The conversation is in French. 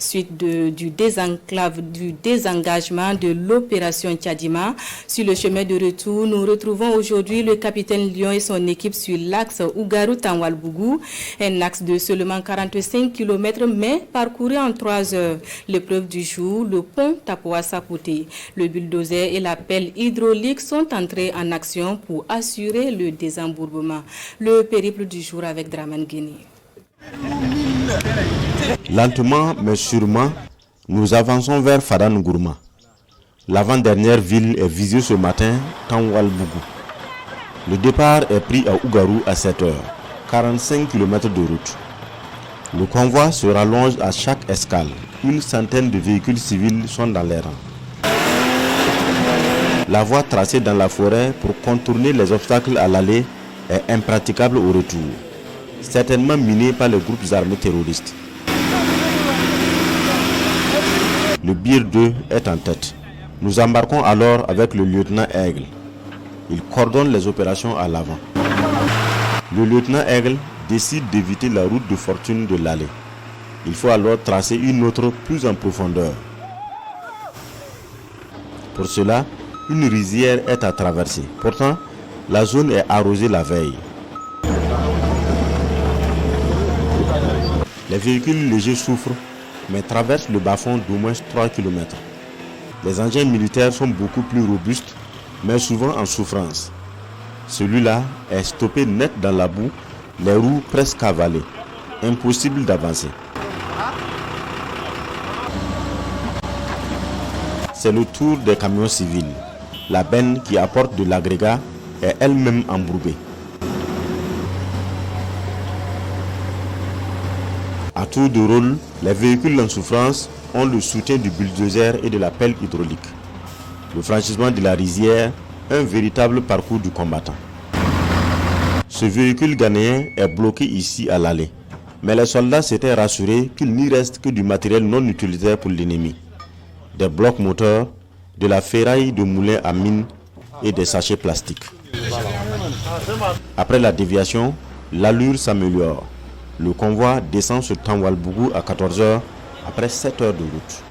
suite du désengagement de l'opération Tchadima. Sur le chemin de retour, nous retrouvons aujourd'hui le capitaine Lion et son équipe sur l'axe Ougarou-Tanwalbougou, un axe de seulement 45 km mais parcouru en 3 heures. L'épreuve du jour, le pont Tapoa-Sapouté. Le bulldozer et la pelle hydraulique sont entrés en action pour assurer le désembourbement. Le périple du jour avec Draman Guinée. Lentement mais sûrement, nous avançons vers Fadan-Gourma. L'avant-dernière ville est visée ce matin, Tanwalbougou. Le départ est pris à Ougarou à 7 heures, 45 km de route. Le convoi se rallonge à chaque escale. Une centaine de véhicules civils sont dans les rangs. La voie tracée dans la forêt pour contourner les obstacles à l'aller est impraticable au retour, certainement minée par les groupes armés terroristes. Le Bir 2 est en tête. Nous embarquons alors avec le lieutenant Aigle. Il coordonne les opérations à l'avant. Le lieutenant Aigle décide d'éviter la route de fortune de l'allée. Il faut alors tracer une autre plus en profondeur. Pour cela, une rizière est à traverser. Pourtant, la zone est arrosée la veille. Les véhicules légers souffrent, mais traversent le bas-fond d'au moins 3 km. Les engins militaires sont beaucoup plus robustes, mais souvent en souffrance. Celui-là est stoppé net dans la boue, les roues presque avalées. Impossible d'avancer. C'est le tour des camions civils. La benne qui apporte de l'agrégat est elle-même embourbée. À tour de rôle, les véhicules en souffrance ont le soutien du bulldozer et de la pelle hydraulique. Le franchissement de la rizière, un véritable parcours du combattant. Ce véhicule ghanéen est bloqué ici à l'allée. Mais les soldats s'étaient rassurés qu'il n'y reste que du matériel non utilitaire pour l'ennemi. Des blocs moteurs, de la ferraille de moulin à mine et des sachets plastiques. Après la déviation, l'allure s'améliore. Le convoi descend sur Tanwalbougou à 14 heures après 7 heures de route.